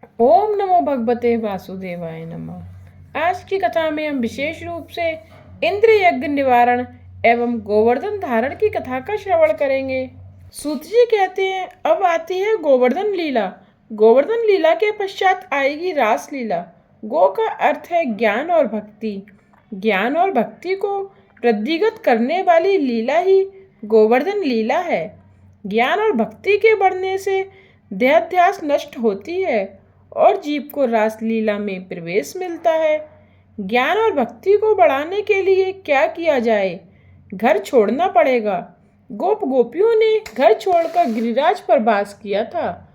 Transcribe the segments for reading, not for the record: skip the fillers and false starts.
ओम नमो भगवते वासुदेवाय नमः। आज की कथा में हम विशेष रूप से इंद्र यज्ञ निवारण एवं गोवर्धन धारण की कथा का श्रवण करेंगे। सूत जी कहते हैं, अब आती है गोवर्धन लीला। गोवर्धन लीला के पश्चात आएगी रास लीला। गो का अर्थ है ज्ञान और भक्ति। ज्ञान और भक्ति को वृद्धिगत करने वाली लीला ही गोवर्धन लीला है। ज्ञान और भक्ति के बढ़ने से देहाध्यास नष्ट होती है और जीव को रास लीला में प्रवेश मिलता है। ज्ञान और भक्ति को बढ़ाने के लिए क्या किया जाए? घर छोड़ना पड़ेगा। गोप गोपियों ने घर छोड़कर गिरिराज पर वास किया था।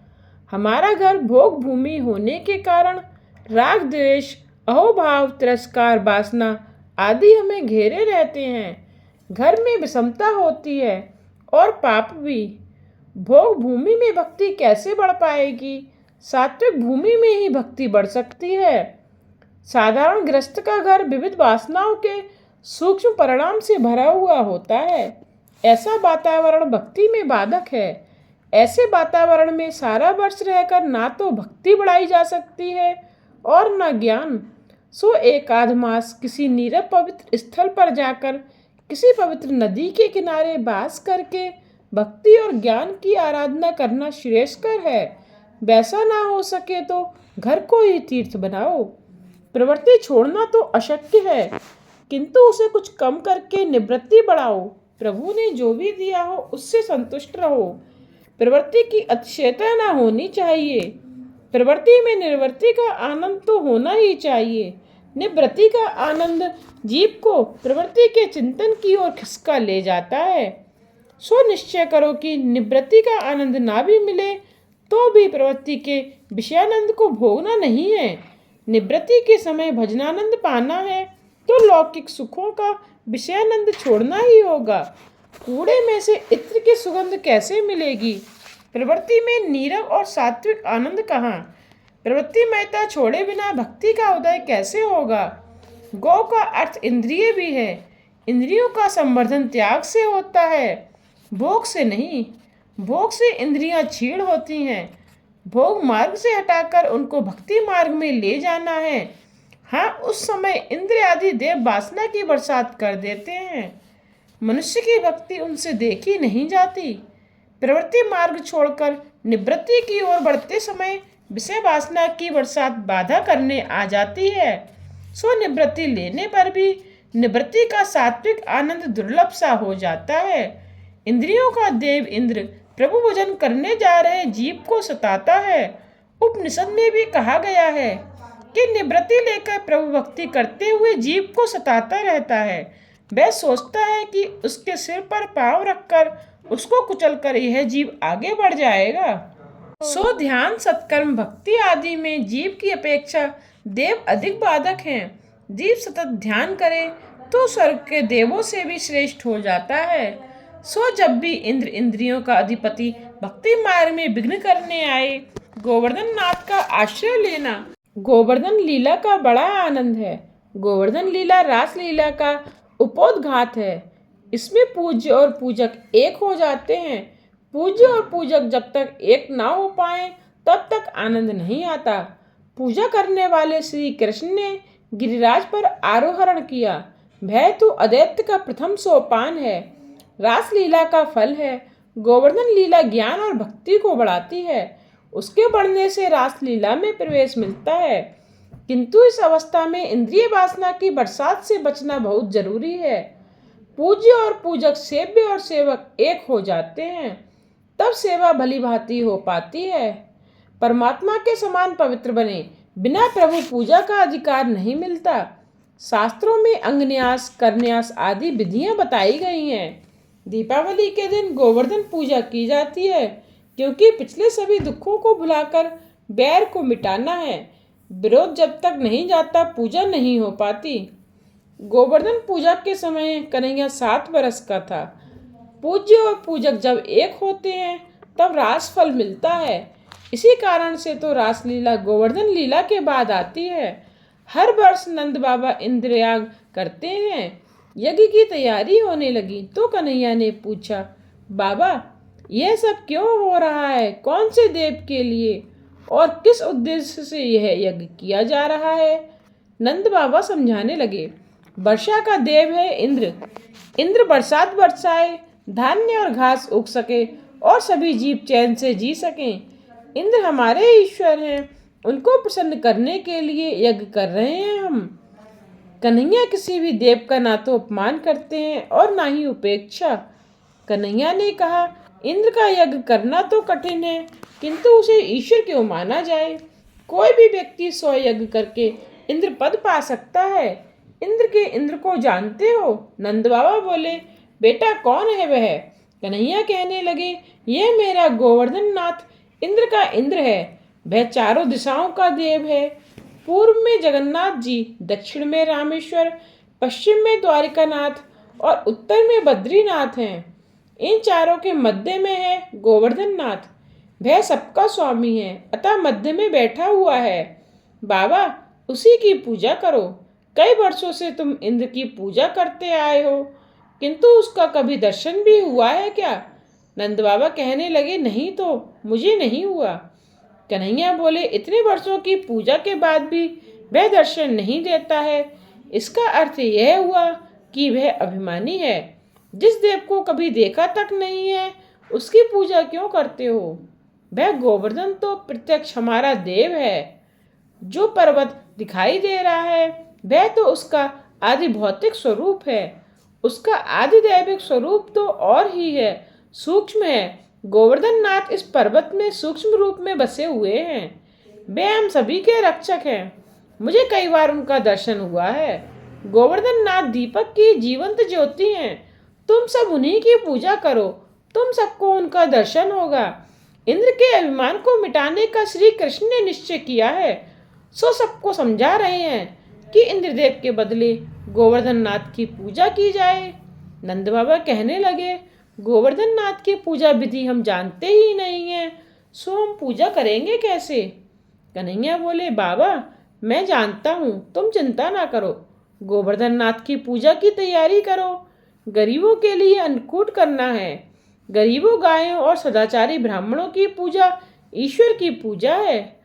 हमारा घर भोग भूमि होने के कारण राग द्वेष अहोभाव तिरस्कार वासना आदि हमें घेरे रहते हैं। घर में विषमता होती है और पाप भी। भोग भूमि में भक्ति कैसे बढ़ पाएगी? सात्विक भूमि में ही भक्ति बढ़ सकती है। साधारण गृहस्थ का घर विविध वासनाओं के सूक्ष्म परिणाम से भरा हुआ होता है। ऐसा वातावरण भक्ति में बाधक है। ऐसे वातावरण में सारा वर्ष रहकर ना तो भक्ति बढ़ाई जा सकती है और न ज्ञान। सो एक आध मास किसी नीरव पवित्र स्थल पर जाकर किसी पवित्र नदी के किनारे वास करके भक्ति और ज्ञान की आराधना करना श्रेयस्कर है। वैसा ना हो सके तो घर को ही तीर्थ बनाओ। प्रवृत्ति छोड़ना तो अशक्य है, किंतु उसे कुछ कम करके निवृत्ति बढ़ाओ। प्रभु ने जो भी दिया हो उससे संतुष्ट रहो। प्रवृत्ति की अतिशयता ना होनी चाहिए। प्रवृत्ति में निवृत्ति का आनंद तो होना ही चाहिए। निवृत्ति का आनंद जीव को प्रवृत्ति के चिंतन की ओर खिसका ले जाता है। सो निश्चय करो कि निवृत्ति का आनंद ना भी मिले तो भी प्रवृत्ति के विषयानंद को भोगना नहीं है। निवृत्ति के समय भजनानंद पाना है तो लौकिक सुखों का विषयानंद छोड़ना ही होगा। कूड़े में से इत्र की सुगंध कैसे मिलेगी? प्रवृत्ति में नीरव और सात्विक आनंद कहाँ? प्रवृत्ति महता छोड़े बिना भक्ति का उदय कैसे होगा? गौ का अर्थ इंद्रिय भी है। इंद्रियों का संवर्धन त्याग से होता है, भोग से नहीं। भोग से इंद्रियां क्षीण होती हैं। भोग मार्ग से हटाकर उनको भक्ति मार्ग में ले जाना है। हाँ, उस समय इंद्र आदि देव वासना की बरसात कर देते हैं। मनुष्य की भक्ति उनसे देखी नहीं जाती। प्रवृत्ति मार्ग छोड़कर निवृत्ति की ओर बढ़ते समय विषय वासना की बरसात बाधा करने आ जाती है। सो निवृत्ति लेने पर भी निवृत्ति का सात्विक आनंद दुर्लभ सा हो जाता है। इंद्रियों का देव इंद्र प्रभु भजन करने जा रहे जीव को सताता है। उपनिषद में भी कहा गया है कि निवृत्ति लेकर प्रभु भक्ति करते हुए जीव को सताता रहता है। वह सोचता है कि उसके सिर पर पांव रखकर उसको कुचलकर यह जीव आगे बढ़ जाएगा। सो ध्यान सत्कर्म भक्ति आदि में जीव की अपेक्षा देव अधिक बाधक हैं। जीव सतत ध्यान करे तो स्वर्ग के देवों से भी श्रेष्ठ हो जाता है। सो जब भी इंद्र इंद्रियों का अधिपति भक्ति मार्ग में विघ्न करने आए, गोवर्धन नाथ का आश्रय लेना। गोवर्धन लीला का बड़ा आनंद है। गोवर्धन लीला रास लीला का उपोद्घात है। इसमें पूज्य और पूजक एक हो जाते हैं। पूज्य और पूजक जब तक एक ना हो पाए तब तक आनंद नहीं आता। पूजा करने वाले श्री कृष्ण ने गिरिराज पर आरोहण किया। वह तो अदैत्य का प्रथम सोपान है, रास लीला का फल है। गोवर्धन लीला ज्ञान और भक्ति को बढ़ाती है। उसके बढ़ने से रास लीला में प्रवेश मिलता है, किंतु इस अवस्था में इंद्रिय वासना की बरसात से बचना बहुत जरूरी है। पूज्य और पूजक, सेव्य और सेवक एक हो जाते हैं, तब सेवा भली भांति हो पाती है। परमात्मा के समान पवित्र बने बिना प्रभु पूजा का अधिकार नहीं मिलता। शास्त्रों में अंगन्यास करन्यास आदि विधियां बताई गई हैं। दीपावली के दिन गोवर्धन पूजा की जाती है, क्योंकि पिछले सभी दुखों को भुलाकर बैर को मिटाना है। विरोध जब तक नहीं जाता पूजा नहीं हो पाती। गोवर्धन पूजा के समय कन्हैया 7 वर्ष का था। पूज्य और पूजक जब एक होते हैं तब रास फल मिलता है। इसी कारण से तो रासलीला गोवर्धन लीला के बाद आती है। हर वर्ष नंद बाबा इंद्रयाग करते हैं। यज्ञ की तैयारी होने लगी तो कन्हैया ने पूछा, बाबा यह सब क्यों हो रहा है? कौन से देव के लिए? और किस उद्देश्य से यह यज्ञ किया जा रहा है। नंद बाबा समझाने लगे, वर्षा का देव है इंद्र। इंद्र बरसात बरसाए, धान्य और घास उग सके और सभी जीव चैन से जी सकें। इंद्र हमारे ईश्वर हैं, उनको प्रसन्न करने के लिए यज्ञ कर रहे हैं हम। कन्हैया किसी भी देव का ना तो अपमान करते हैं और ना ही उपेक्षा। कन्हैया ने कहा, इंद्र का यज्ञ करना तो कठिन है, किंतु उसे ईश्वर क्यों माना जाए। कोई भी व्यक्ति 100 यज्ञ करके इंद्र पद पा सकता है। इंद्र के इंद्र को जानते हो? नंद बाबा बोले, बेटा कौन है वह? कन्हैया कहने लगे, यह मेरा गोवर्धन नाथ इंद्र का इंद्र है। वह चारों दिशाओं का देव है। पूर्व में जगन्नाथ जी, दक्षिण में रामेश्वर, पश्चिम में द्वारिकानाथ और उत्तर में बद्रीनाथ हैं। इन चारों के मध्य में है गोवर्धन नाथ। वह सबका स्वामी है, अतः मध्य में बैठा हुआ है। बाबा, उसी की पूजा करो। कई वर्षों से तुम इंद्र की पूजा करते आए हो, किंतु उसका कभी दर्शन भी हुआ है क्या? नंद बाबा कहने लगे, नहीं तो मुझे नहीं हुआ। कन्हैया बोले, इतने वर्षों की पूजा के बाद भी वह दर्शन नहीं देता है, इसका अर्थ यह हुआ कि वह अभिमानी है। जिस देव को कभी देखा तक नहीं है, उसकी पूजा क्यों करते हो? वह गोवर्धन तो प्रत्यक्ष हमारा देव है। जो पर्वत दिखाई दे रहा है वह तो उसका आदि भौतिक स्वरूप है। उसका आदि दैविक स्वरूप तो और ही है, सूक्ष्म है। गोवर्धन नाथ इस पर्वत में सूक्ष्म रूप में बसे हुए हैं। वे हम सभी के रक्षक हैं। मुझे कई बार उनका दर्शन हुआ है। गोवर्धन नाथ दीपक की जीवंत ज्योति हैं। तुम सब उन्हीं की पूजा करो, तुम सबको उनका दर्शन होगा। इंद्र के अभिमान को मिटाने का श्री कृष्ण ने निश्चय किया है, सो सबको समझा रहे हैं कि इंद्रदेव के बदले गोवर्धन नाथ की पूजा की जाए। नंद बाबा कहने लगे, गोवर्धन नाथ की पूजा विधि हम जानते ही नहीं है, सो हम पूजा करेंगे कैसे? कन्हैया बोले, बाबा मैं जानता हूँ, तुम चिंता ना करो। गोवर्धन नाथ की पूजा की तैयारी करो। गरीबों के लिए अन्नकूट करना है। गरीबों, गायों और सदाचारी ब्राह्मणों की पूजा ईश्वर की पूजा है।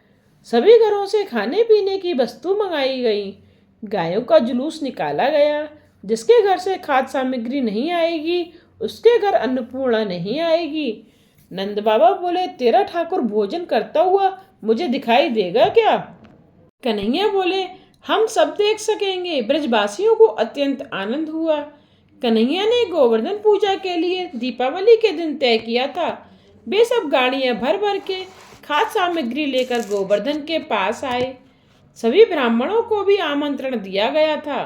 सभी घरों से खाने पीने की वस्तु मंगाई गई। गायों का जुलूस निकाला गया। जिसके घर से खाद्य सामग्री नहीं आएगी, उसके घर अन्नपूर्णा नहीं आएगी। नंद बाबा बोले, तेरा ठाकुर भोजन करता हुआ मुझे दिखाई देगा क्या? कन्हैया बोले, हम सब देख सकेंगे। ब्रजवासियों को अत्यंत आनंद हुआ। कन्हैया ने गोवर्धन पूजा के लिए दीपावली के दिन तय किया था। वे सब गाड़ियां भर भर के खाद्य सामग्री लेकर गोवर्धन के पास आए। सभी ब्राह्मणों को भी आमंत्रण दिया गया था।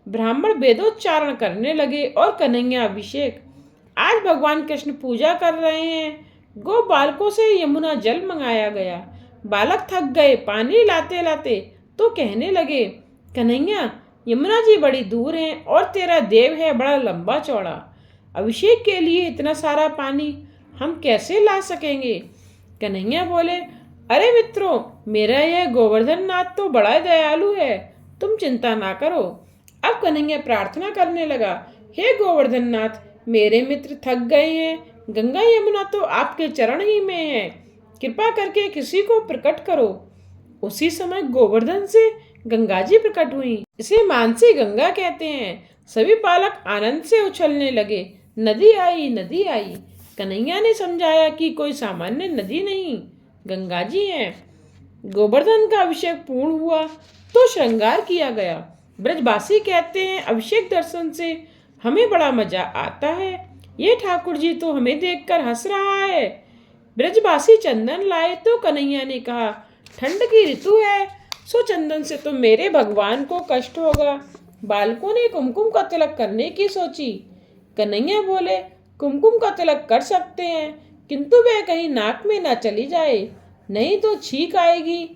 ब्राह्मण वेदोच्चारण करने लगे और कन्हैया अभिषेक। आज भगवान कृष्ण पूजा कर रहे हैं। गो बालकों से यमुना जल मंगाया गया। बालक थक गए पानी लाते लाते, तो कहने लगे, कन्हैया यमुना जी बड़ी दूर हैं और तेरा देव है बड़ा लंबा चौड़ा। अभिषेक के लिए इतना सारा पानी हम कैसे ला सकेंगे? कन्हैया बोले, अरे मित्रों, मेरा यह गोवर्धन नाथ तो बड़ा दयालु है, तुम चिंता ना करो। अब कन्हैया प्रार्थना करने लगा, हे गोवर्धन नाथ, मेरे मित्र थक गए हैं। गंगा यमुना तो आपके चरण ही में है, कृपा करके किसी को प्रकट करो। उसी समय गोवर्धन से गंगा जी प्रकट हुई। इसे मानसी गंगा कहते हैं। सभी बालक आनंद से उछलने लगे। नदी आई, नदी आई। कन्हैया ने समझाया कि कोई सामान्य नदी नहीं, गंगा जी हैं। गोवर्धन का अभिषेक पूर्ण हुआ तो श्रृंगार किया गया। ब्रजवासी कहते हैं, अभिषेक दर्शन से हमें बड़ा मजा आता है। ये ठाकुर जी तो हमें देखकर हंस रहा है। ब्रजवासी चंदन लाए तो कन्हैया ने कहा, ठंड की ऋतु है, सो चंदन से तो मेरे भगवान को कष्ट होगा। बालकों ने कुमकुम का तिलक करने की सोची। कन्हैया बोले, कुमकुम का तिलक कर सकते हैं, किंतु वह कहीं नाक में ना चली जाए, नहीं तो छींक आएगी।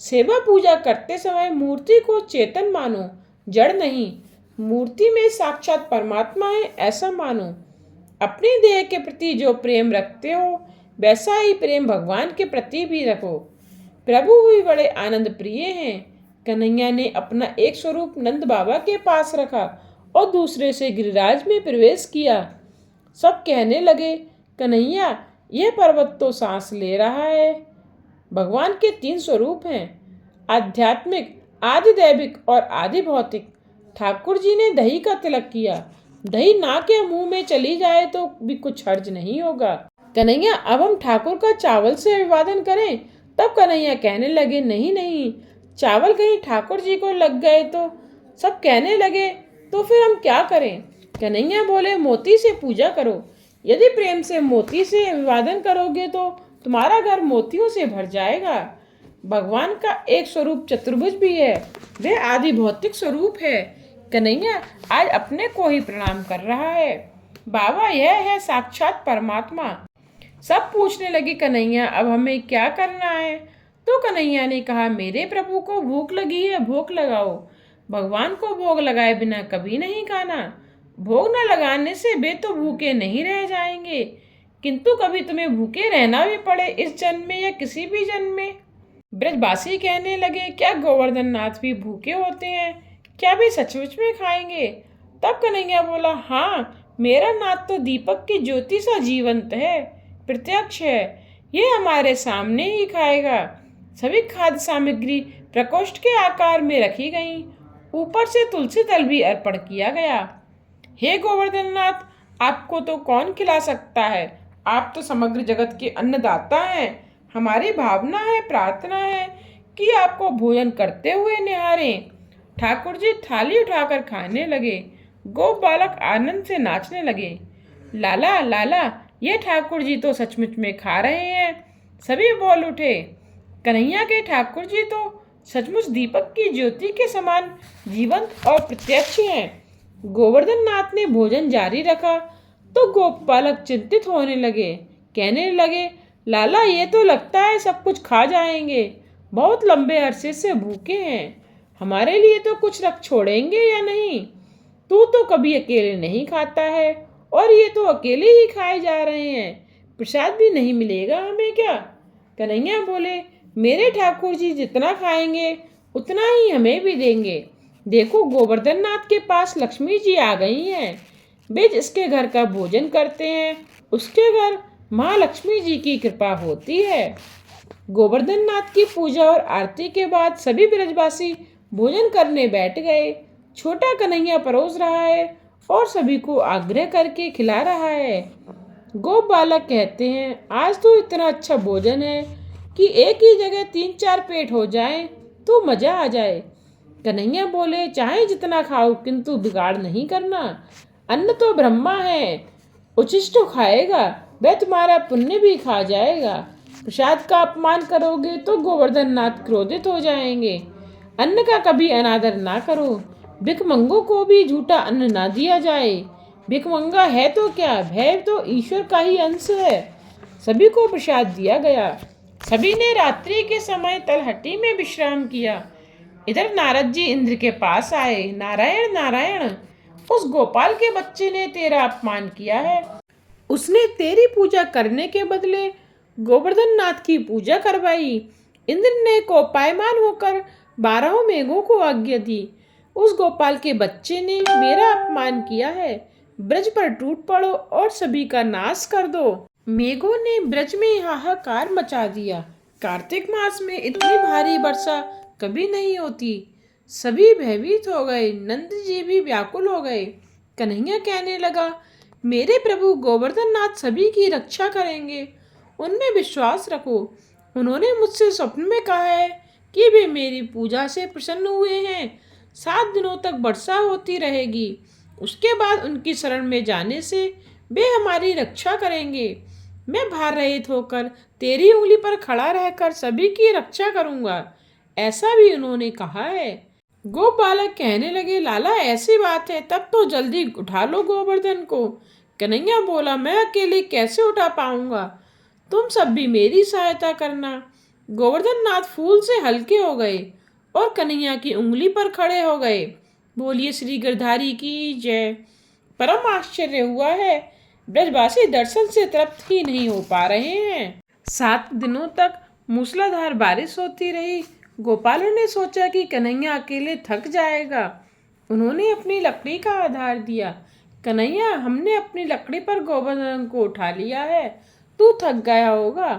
सेवा पूजा करते समय मूर्ति को चेतन मानो, जड़ नहीं। मूर्ति में साक्षात परमात्मा है ऐसा मानो। अपनी देह के प्रति जो प्रेम रखते हो, वैसा ही प्रेम भगवान के प्रति भी रखो। प्रभु भी बड़े आनंद प्रिय हैं। कन्हैया ने अपना एक स्वरूप नंद बाबा के पास रखा और दूसरे से गिरिराज में प्रवेश किया। सब कहने लगे, कन्हैया, यह पर्वत तो सांस ले रहा है। भगवान के 3 स्वरूप हैं, आध्यात्मिक, आदि दैविक और आदि भौतिक। ठाकुर जी ने दही का तिलक किया। दही नाक या मुंह में चली जाए तो भी कुछ हर्ज नहीं होगा। कन्हैया, अब हम ठाकुर का चावल से अभिवादन करें? तब कन्हैया कहने लगे, नहीं नहीं, चावल कहीं ठाकुर जी को लग गए तो? सब कहने लगे, तो फिर हम क्या करें? कन्हैया बोले, मोती से पूजा करो। यदि प्रेम से मोती से अभिवादन करोगे तो तुम्हारा घर मोतियों से भर जाएगा। भगवान का एक स्वरूप चतुर्भुज भी है, वह आदि भौतिक स्वरूप है। कन्हैया आज अपने को ही प्रणाम कर रहा है। बाबा, यह है साक्षात परमात्मा। सब पूछने लगे, कन्हैया अब हमें क्या करना है? तो कन्हैया ने कहा, मेरे प्रभु को भूख लगी है, भोग लगाओ। भगवान को भोग लगाए बिना कभी नहीं खाना। भोग न लगाने से वे तो भूखे नहीं रह जाएंगे, किंतु कभी तुम्हें भूखे रहना भी पड़े, इस जन्म में या किसी भी जन्म में। ब्रजवासी कहने लगे, क्या गोवर्धन नाथ भी भूखे होते हैं? क्या वे सचमुच में खाएंगे? तब कन्हैया बोला, हाँ, मेरा नाथ तो दीपक की ज्योति सा जीवंत है, प्रत्यक्ष है। ये हमारे सामने ही खाएगा। सभी खाद्य सामग्री प्रकोष्ठ के आकार में रखी गई। ऊपर से तुलसी दल भी अर्पण किया गया। हे गोवर्धन नाथ, आपको तो कौन खिला सकता है? आप तो समग्र जगत के अन्नदाता हैं। हमारी भावना है, प्रार्थना है कि आपको भोजन करते हुए निहारें। ठाकुर जी थाली उठाकर खाने लगे। गोप बालक आनंद से नाचने लगे। लाला लाला, ये ठाकुर जी तो सचमुच में खा रहे हैं। सभी बोल उठे, कन्हैया के ठाकुर जी तो सचमुच दीपक की ज्योति के समान जीवंत और प्रत्यक्ष हैं। गोवर्धन नाथ ने भोजन जारी रखा तो गोप बालक चिंतित होने लगे। कहने लगे, लाला, ये तो लगता है सब कुछ खा जाएंगे। बहुत लंबे अरसे से भूखे हैं, हमारे लिए तो कुछ रख छोड़ेंगे या नहीं? तू तो कभी अकेले नहीं खाता है और ये तो अकेले ही खाए जा रहे हैं। प्रसाद भी नहीं मिलेगा हमें क्या? कन्हैया बोले, मेरे ठाकुर जी जितना खाएंगे उतना ही हमें भी देंगे। देखो, गोवर्धन नाथ के पास लक्ष्मी जी आ गई हैं। वे जिसके घर का भोजन करते हैं उसके घर माँ लक्ष्मी जी की कृपा होती है। गोवर्धन नाथ की पूजा और आरती के बाद सभी ब्रजवासी भोजन करने बैठ गए। छोटा कन्हैया परोस रहा है और सभी को आग्रह करके खिला रहा है। गोप बालक कहते हैं, आज तो इतना अच्छा भोजन है कि एक ही जगह 3-4 पेट हो जाए तो मजा आ जाए। कन्हैया बोले, चाहे जितना खाओ किंतु बिगाड़ नहीं करना। अन्न तो ब्रह्मा है, उचिष्ट खाएगा, वह तुम्हारा पुण्य भी खा जाएगा। प्रसाद का अपमान करोगे तो गोवर्धन नाथ क्रोधित हो जाएंगे। अन्न का कभी अनादर ना करो। भिखमंगों को भी झूठा अन्न ना दिया जाए। भिखमंगा है तो क्या, भय तो ईश्वर का ही अंश है। सभी को प्रसाद दिया गया। सभी ने रात्रि के समय तलहटी में विश्राम किया। इधर नारद जी इंद्र के पास आए। नारायण नारायण, उस गोपाल के बच्चे ने तेरा अपमान किया है। उसने तेरी पूजा करने के बदले गोवर्धन नाथ की पूजा करवाई। इंद्र ने कोपायमान होकर 12 मेघों को आज्ञा दी। उस गोपाल के बच्चे ने मेरा अपमान किया है। ब्रज पर टूट पड़ो और सभी का नाश कर दो। मेघों ने ब्रज में हाहाकार मचा दिया। कार्तिक मास में इतनी भारी वर्षा कभी नहीं होती। सभी भयभीत हो गए। नंद जी भी व्याकुल हो गए। कन्हैया कहने लगा, मेरे प्रभु गोवर्धन नाथ सभी की रक्षा करेंगे, उनमें विश्वास रखो। उन्होंने मुझसे स्वप्न में कहा है कि वे मेरी पूजा से प्रसन्न हुए हैं। 7 दिनों तक वर्षा होती रहेगी, उसके बाद उनकी शरण में जाने से वे हमारी रक्षा करेंगे। मैं भार रहित होकर तेरी उंगली पर खड़ा रहकर सभी की रक्षा करूंगा, ऐसा भी उन्होंने कहा है। गोप बालक कहने लगे, लाला ऐसी बात है तब तो जल्दी उठा लो गोवर्धन को। कन्हैया बोला, मैं अकेले कैसे उठा पाऊंगा, तुम सब भी मेरी सहायता करना। गोवर्धन नाथ फूल से हल्के हो गए और कन्हैया की उंगली पर खड़े हो गए। बोलिए श्री गिरधारी की जय। परम आश्चर्य हुआ है, ब्रजवासी दर्शन से तृप्त ही नहीं हो पा रहे हैं। 7 दिनों तक मूसलाधार बारिश होती रही। गोपालों ने सोचा कि कन्हैया अकेले थक जाएगा। उन्होंने अपनी लकड़ी का आधार दिया। कन्हैया, हमने अपनी लकड़ी पर गोवर्धन को उठा लिया है, तू थक गया होगा,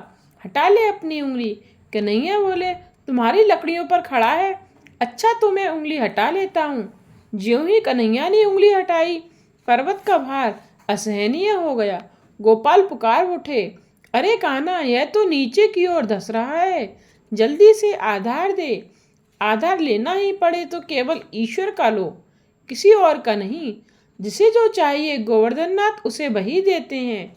हटा ले अपनी उंगली। कन्हैया बोले, तुम्हारी लकड़ियों पर खड़ा है, अच्छा तो मैं उंगली हटा लेता हूँ। ज्यों ही कन्हैया ने उंगली हटाई, पर्वत का भार असहनीय हो गया। गोपाल पुकार उठे, अरे कान्हा, यह तो नीचे की ओर धस रहा है, जल्दी से आधार दे। आधार लेना ही पड़े तो केवल ईश्वर का लो, किसी और का नहीं। जिसे जो चाहिए गोवर्धन नाथ उसे वही देते हैं।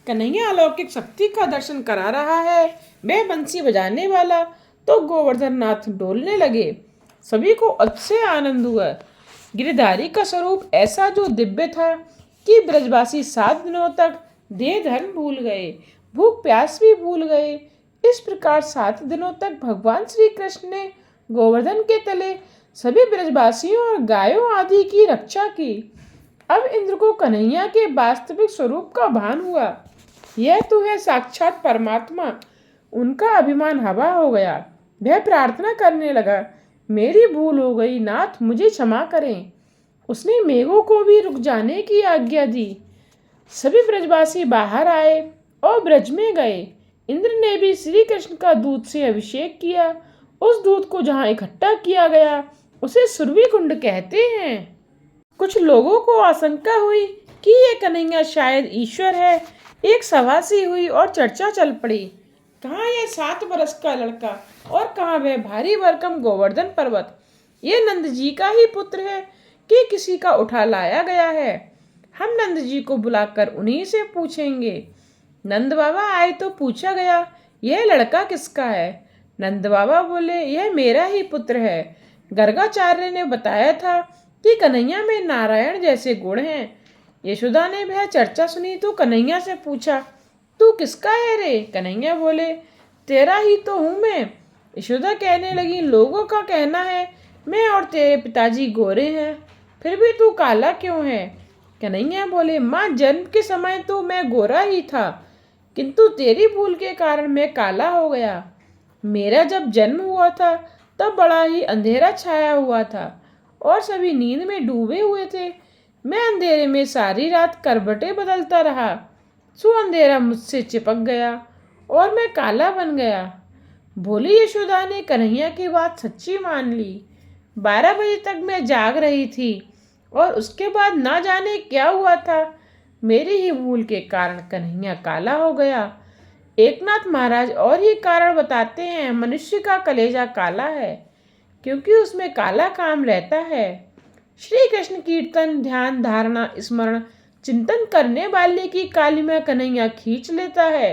कन्हैया अलौकिक शक्ति का दर्शन करा रहा है, वह बंसी बजाने वाला, तो गोवर्धन नाथ डोलने लगे। सभी को अतिशय आनंद हुआ। गिरधारी का स्वरूप ऐसा जो दिव्य था कि ब्रजवासी 7 दिनों तक देह धर्म भूल गए, भूख प्यास भी भूल गए। इस प्रकार 7 दिनों तक भगवान श्री कृष्ण ने गोवर्धन के तले सभी ब्रजवासियों और गायों आदि की रक्षा की। अब इंद्र को कन्हैया के वास्तविक स्वरूप का भान हुआ। यह तो है साक्षात परमात्मा। उनका अभिमान हवा हो गया। वह प्रार्थना करने लगा, मेरी भूल हो गई नाथ, मुझे क्षमा करें। उसने मेघों को भी रुक जाने की आज्ञा दी। सभी ब्रजवासी बाहर आए और ब्रज में गए। इंद्र ने भी श्री कृष्ण का दूध से अभिषेक किया। उस दूध को जहाँ इकट्ठा किया गया उसे सुरभि कुंड कहते हैं। कुछ लोगों को आशंका हुई कि ये कन्हैया शायद ईश्वर है। एक सभा सी हुई और चर्चा चल पड़ी। कहाँ यह 7 बरस का लड़का और कहाँ वह भारी भरकम गोवर्धन पर्वत। ये नंद जी का ही पुत्र है कि किसी का उठा लाया गया है। हम नंद जी को बुलाकर उन्हीं से पूछेंगे। नंद बाबा आए तो पूछा गया, यह लड़का किसका है? नंद बाबा बोले, यह मेरा ही पुत्र है। गर्गाचार्य ने बताया था कि कन्हैया में नारायण जैसे गुण हैं। यशोदा ने वह चर्चा सुनी तो कन्हैया से पूछा, तू किसका है रे? कन्हैया बोले, तेरा ही तो हूँ मैं। यशोदा कहने लगी, लोगों का कहना है मैं और तेरे पिताजी गोरे हैं, फिर भी तू काला क्यों है? कन्हैया बोले, माँ, जन्म के समय तो मैं गोरा ही था, किंतु तेरी भूल के कारण मैं काला हो गया। मेरा जब जन्म हुआ था तब बड़ा ही अंधेरा छाया हुआ था और सभी नींद में डूबे हुए थे। मैं अंधेरे में सारी रात करवटें बदलता रहा, सो अंधेरा मुझसे चिपक गया और मैं काला बन गया। भोली यशोदा ने कन्हैया की बात सच्ची मान ली। 12 बजे तक मैं जाग रही थी और उसके बाद ना जाने क्या हुआ था। मेरी ही भूल के कारण कन्हैया काला हो गया। एकनाथ महाराज और ही कारण बताते हैं, मनुष्य का कलेजा काला है क्योंकि उसमें काला काम रहता है। श्री कृष्ण कीर्तन, ध्यान, धारणा, स्मरण, चिंतन करने वाले की कालिमा कन्हैया खींच लेता है।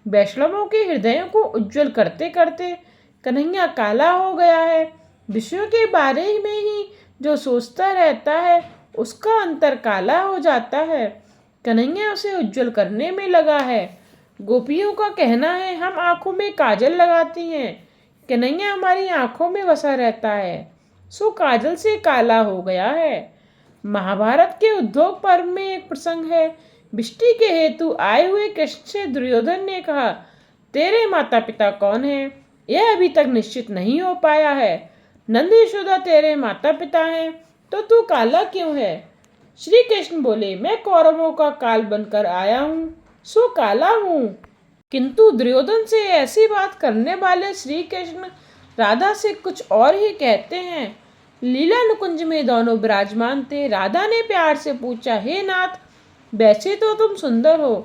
वैष्णवों के हृदयों को उज्जवल करते करते कन्हैया काला हो गया है। विषयों के बारे में ही जो सोचता रहता है उसका अंतर काला हो जाता है। कन्हैया उसे उज्जवल करने में लगा है। गोपियों का कहना है, हम आंखों में काजल लगाती हैं, कन्हैया हमारी आंखों में बसा रहता है, सो काजल से काला हो गया है। महाभारत के उद्योग पर्व में एक प्रसंग है। बिष्टि के हेतु आए हुए कृष्ण से दुर्योधन ने कहा, तेरे माता पिता कौन हैं? यह अभी तक निश्चित नहीं हो पाया है। नंद यशोदा तेरे माता पिता हैं, तो तू काला क्यों है? श्री कृष्ण बोले, मैं कौरवों का काल बनकर आया हूँ, सो काला हूँ। किंतु दुर्योधन से ऐसी बात करने वाले श्री कृष्ण राधा से कुछ और ही कहते हैं। लीला नुकुंज में दोनों विराजमान थे। राधा ने प्यार से पूछा, हे नाथ, वैसे तो तुम सुंदर हो,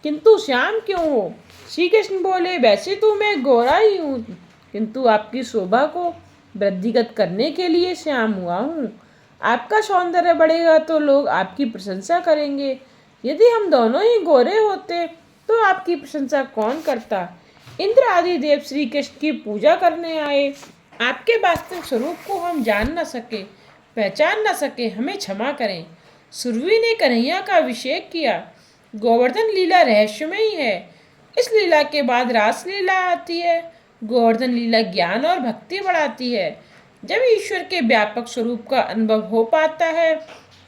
किंतु श्याम क्यों हो? श्री कृष्ण बोले, वैसे तो मैं गोरा ही हूँ, किंतु आपकी शोभा को वृद्धिगत करने के लिए श्याम हुआ हूँ। आपका सौंदर्य बढ़ेगा तो लोग आपकी प्रशंसा करेंगे। यदि हम दोनों ही गोरे होते तो आपकी प्रशंसा कौन करता? इंद्र आदि देव श्री कृष्ण की पूजा करने आए। आपके वास्तविक स्वरूप को हम जान न सके, पहचान न सके, हमें क्षमा करें। सुरभि ने कन्हैया का अभिषेक किया। गोवर्धन लीला रहस्यमय ही है। इस लीला के बाद रास लीला आती है। गोवर्धन लीला ज्ञान और भक्ति बढ़ाती है। जब ईश्वर के व्यापक स्वरूप का अनुभव हो पाता है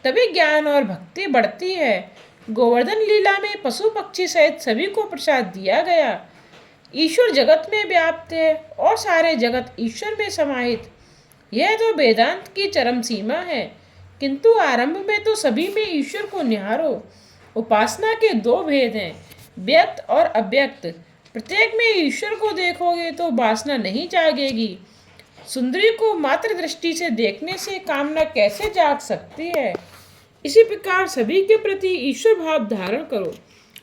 तभी ज्ञान और भक्ति बढ़ती है। गोवर्धन लीला में पशु पक्षी सहित सभी को प्रसाद दिया गया। ईश्वर जगत में व्याप्त है और सारे जगत ईश्वर में समाहित। यह तो वेदांत की चरम सीमा है, किंतु आरंभ में तो सभी में ईश्वर को निहारो। उपासना के 2 भेद हैं, व्यक्त और अव्यक्त। प्रत्येक में ईश्वर को देखोगे तो वासना नहीं जागेगी। सुंदरी को मात्र दृष्टि से देखने से कामना कैसे जाग सकती है। इसी प्रकार सभी के प्रति ईश्वर भाव धारण करो।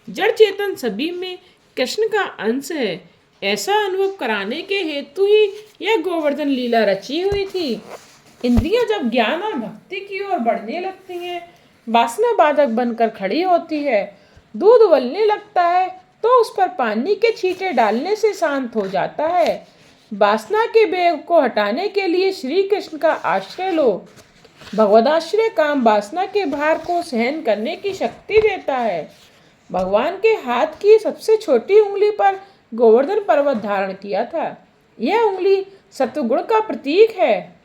जड़ चेतन सभी में कृष्ण का अंश है, ऐसा अनुभव कराने के हेतु ही यह गोवर्धन लीला रची हुई थी। इंद्रियां जब ज्ञान और भक्ति की ओर बढ़ने लगती हैं, वासना बाधक बनकर खड़ी होती है। दूध उबलने लगता है तो उस पर पानी के छींटे डालने से शांत हो जाता है। वासना के वेग को हटाने के लिए श्री कृष्ण का आश्रय लो। भगवदाश्रय काम वासना के भार को सहन करने की शक्ति देता है। भगवान के हाथ की सबसे छोटी उंगली पर गोवर्धन पर्वत धारण किया था। यह उंगली सत्वगुण का प्रतीक है।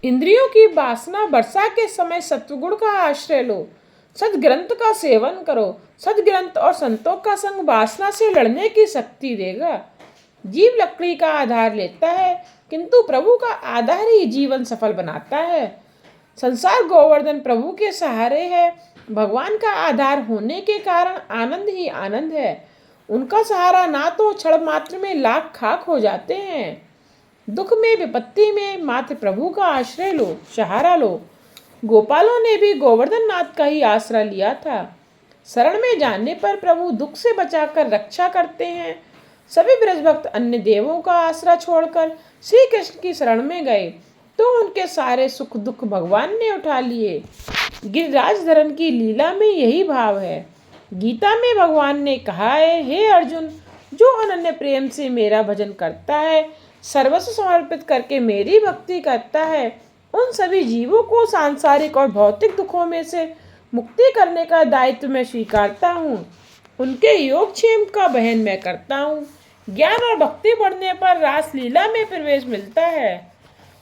इंद्रियों की वासना वर्षा के समय सत्वगुण का आश्रय लो। सदग्रंथ का सेवन करो। सदग्रंथ और संतों का संग वासना से लड़ने की शक्ति देगा। जीव लकड़ी का आधार लेता है, किंतु प्रभु का आधार ही जीवन सफल बनाता है। संसार गोवर्धन प्रभु के सहारे है। भगवान का आधार होने के कारण आनंद ही आनंद है। उनका सहारा ना तो क्षण मात्र में लाख खाक हो जाते हैं। दुख में विपत्ति में मात्र प्रभु का आश्रय लो, सहारा लो। गोपालों ने भी गोवर्धन नाथ का ही आसरा लिया था। शरण में जाने पर प्रभु दुख से बचाकर रक्षा करते हैं। सभी ब्रजभक्त अन्य देवों का आसरा छोड़कर श्री कृष्ण की शरण में गए तो उनके सारे सुख दुख भगवान ने उठा लिए। गिरिराज धरण की लीला में यही भाव है। गीता में भगवान ने कहा है, हे अर्जुन, जो अनन्य प्रेम से मेरा भजन करता है, सर्वस्व समर्पित करके मेरी भक्ति करता है, उन सभी जीवों को सांसारिक और भौतिक दुखों में से मुक्ति करने का दायित्व मैं स्वीकारता हूँ। उनके योगक्षेम का वहन मैं करता हूँ। ज्ञान और भक्ति बढ़ने पर रासलीला में प्रवेश मिलता है।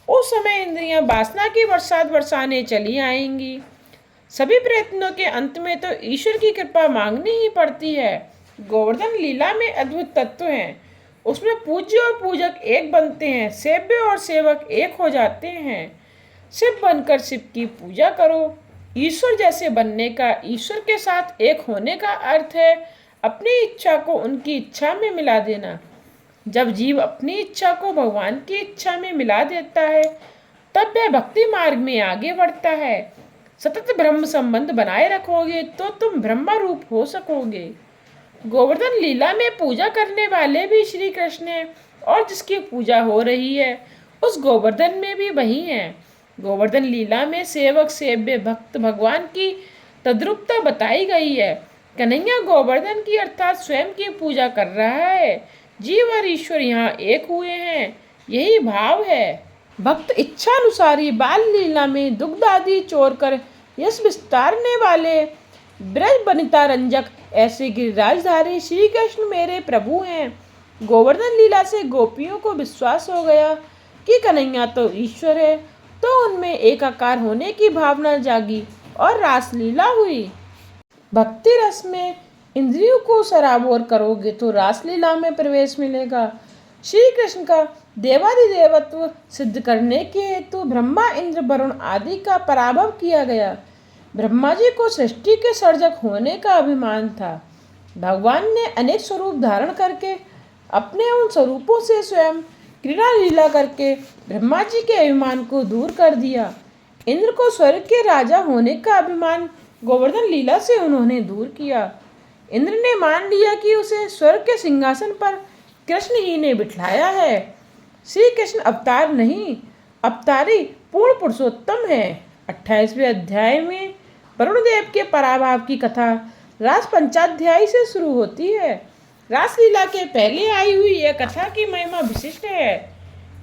उस समय इंद्रियां वासना की बरसात बरसाने चली आएंगी। सभी प्रयत्नों के अंत में तो ईश्वर की कृपा मांगनी ही पड़ती है। गोवर्धन लीला में अद्भुत तत्व हैं। उसमें पूज्य और पूजक एक बनते हैं, सेव्य और सेवक एक हो जाते हैं। शिव बनकर शिव की पूजा करो। ईश्वर जैसे बनने का, ईश्वर के साथ एक होने का अर्थ है अपनी इच्छा को उनकी इच्छा में मिला देना। जब जीव अपनी इच्छा को भगवान की इच्छा में मिला देता है, तब वह भक्ति मार्ग में आगे बढ़ता है। सतत ब्रह्म संबंध बनाए रखोगे तो तुम ब्रह्मा रूप हो सकोगे। गोवर्धन लीला में पूजा करने वाले भी श्री कृष्ण हैं और जिसकी पूजा हो रही है उस गोवर्धन में भी वही हैं। गोवर्धन लीला में सेवक सेव्य भक्त भगवान की तद्रूपता बताई गई है। कन्हैया गोवर्धन की अर्थात स्वयं की पूजा कर रहा है। जीव और ईश्वर यहाँ एक हुए हैं, यही भाव है। भक्त इच्छानुसारी बाल लीला में दुग्ध आदि चोर कर यश विस्तारने वाले ब्रज बनिता रंजक ऐसे गिरिराजधारी श्री कृष्ण मेरे प्रभु हैं। गोवर्धन लीला से गोपियों को विश्वास हो गया कि कन्हैया तो ईश्वर है, तो उनमें एकाकार होने की भावना जागी और रासलीला हुई। भक्ति रस में इंद्रियों को सराबोर करोगे तो रासलीला में प्रवेश मिलेगा। श्री कृष्ण का देवादिदेवत्व सिद्ध करने के हेतु ब्रह्मा इंद्र वरुण आदि का पराभव किया गया। ब्रह्मा जी को सृष्टि के सर्जक होने का अभिमान था। भगवान ने अनेक स्वरूप धारण करके अपने उन स्वरूपों से स्वयं क्रीड़ा लीला करके ब्रह्मा जी के अभिमान को दूर कर दिया। इंद्र को स्वर्ग के राजा होने का अभिमान गोवर्धन लीला से उन्होंने दूर किया। इंद्र ने मान लिया कि उसे स्वर्ग के सिंहासन पर कृष्ण ही ने बिठाया है। श्री कृष्ण अवतार नहीं, अवतारी पूर्ण पुरुषोत्तम है। 28वें अध्याय में वरुण देव के पराभव की कथा रास पंचाध्यायी से शुरू होती है। रासलीला के पहले आई हुई यह कथा की महिमा विशिष्ट है।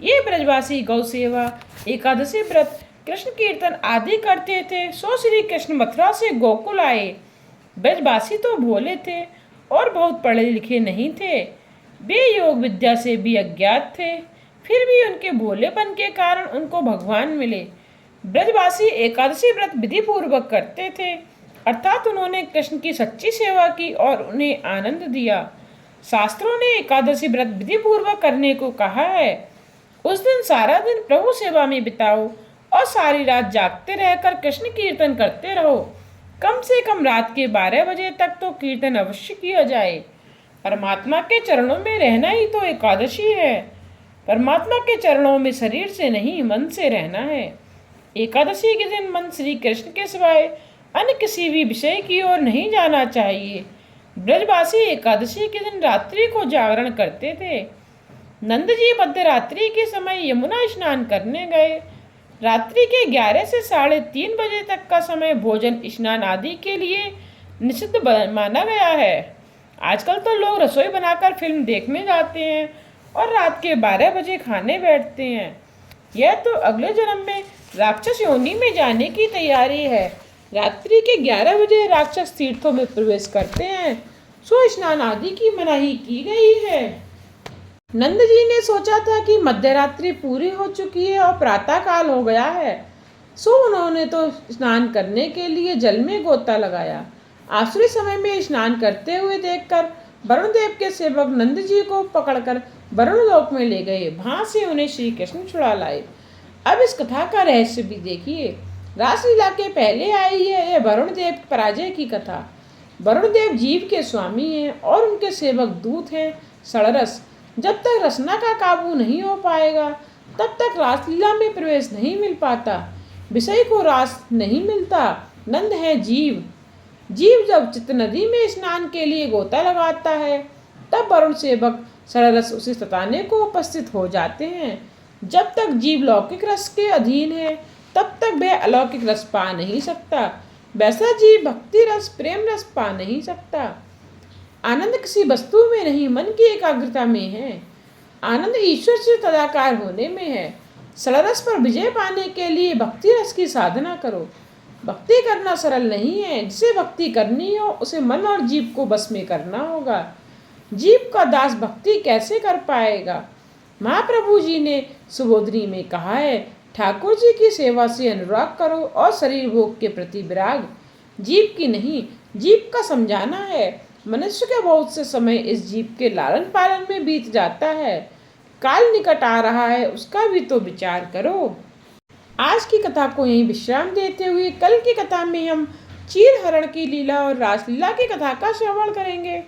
ये ब्रजवासी गौ सेवा, एकादशी व्रत, कृष्ण कीर्तन आदि करते थे। सो श्री कृष्ण मथुरा से गोकुल आए। ब्रजवासी तो भोले थे और बहुत पढ़े लिखे नहीं थे। वे योग विद्या से भी अज्ञात थे, फिर भी उनके भोलेपन के कारण उनको भगवान मिले। ब्रजवासी एकादशी व्रत विधि पूर्वक करते थे, अर्थात उन्होंने कृष्ण की सच्ची सेवा की और उन्हें आनंद दिया। शास्त्रों ने एकादशी व्रत विधि पूर्वक करने को कहा है। उस दिन सारा दिन प्रभु सेवा में बिताओ और सारी रात जागते रहकर कृष्ण कीर्तन करते रहो। कम से कम रात के 12 बजे तक तो कीर्तन अवश्य किया जाए। परमात्मा के चरणों में रहना ही तो एकादशी है। परमात्मा के चरणों में शरीर से नहीं मन से रहना है। एकादशी के दिन मन श्री कृष्ण के सिवाय अन्य किसी भी विषय की ओर नहीं जाना चाहिए। ब्रजवासी एकादशी के दिन रात्रि को जागरण करते थे। नंद जी मध्य रात्रि के समय यमुना स्नान करने गए। रात्रि के 11 से 3:30 बजे तक का समय भोजन स्नान आदि के लिए निषिद्ध माना गया है। आजकल तो लोग रसोई बनाकर फिल्म देखने जाते हैं और रात के 12 बजे खाने बैठते हैं। यह तो अगले जन्म में राक्षस योनि में जाने की तैयारी है। रात्रि के 11 बजे राक्षस तीर्थों में प्रवेश करते हैं, सो स्नान आदि की मनाही की गई है। नंद जी ने सोचा था कि मध्यरात्रि पूरी हो चुकी है और प्रातः काल हो गया है, सो उन्होंने तो स्नान करने के लिए जल में गोता लगाया। आसुरी समय में स्नान करते हुए देखकर वरुण देव के सेवक नंद जी को पकड़कर वरुण लोक में ले गए। वहां से उन्हें श्री कृष्ण छुड़ा लाए। अब इस कथा का रहस्य भी देखिए। रासलीला के पहले आई है यह वरुण देव पराजय की कथा। वरुण देव जीव के स्वामी हैं और उनके सेवक दूत हैं षड़रस। जब तक रसना का काबू नहीं हो पाएगा तब तक रासलीला में प्रवेश नहीं मिल पाता। विषय को रास नहीं मिलता। नंद है जीव। जीव जब चित्त नदी में स्नान के लिए गोता लगाता है तब वरुण सेवक षड़रस उसे सताने को उपस्थित हो जाते हैं। जब तक जीव लौकिक रस के अधीन है तब तक वह अलौकिक रस पा नहीं सकता। वैसा जीव भक्ति रस प्रेम रस पा नहीं सकता। आनंद किसी वस्तु में नहीं मन की एकाग्रता में है। आनंद ईश्वर से तदाकार होने में है। षड़रस पर विजय पाने के लिए भक्ति रस की साधना करो। भक्ति करना सरल नहीं है। जिसे भक्ति करनी हो उसे मन और जीव को बस में करना होगा। जीव का दास भक्ति कैसे कर पाएगा? महाप्रभु जी ने सुबोधनी में कहा है, ठाकुर जी की सेवा से अनुराग करो और शरीर भोग के प्रति विराग। जीव की नहीं, जीव का समझाना है। मनुष्य का बहुत से समय इस जीव के लालन पालन में बीत जाता है। काल निकट आ रहा है, उसका भी तो विचार करो। आज की कथा को यहीं विश्राम देते हुए कल की कथा में हम चीर हरण की लीला और रासलीला की कथा का श्रवण करेंगे।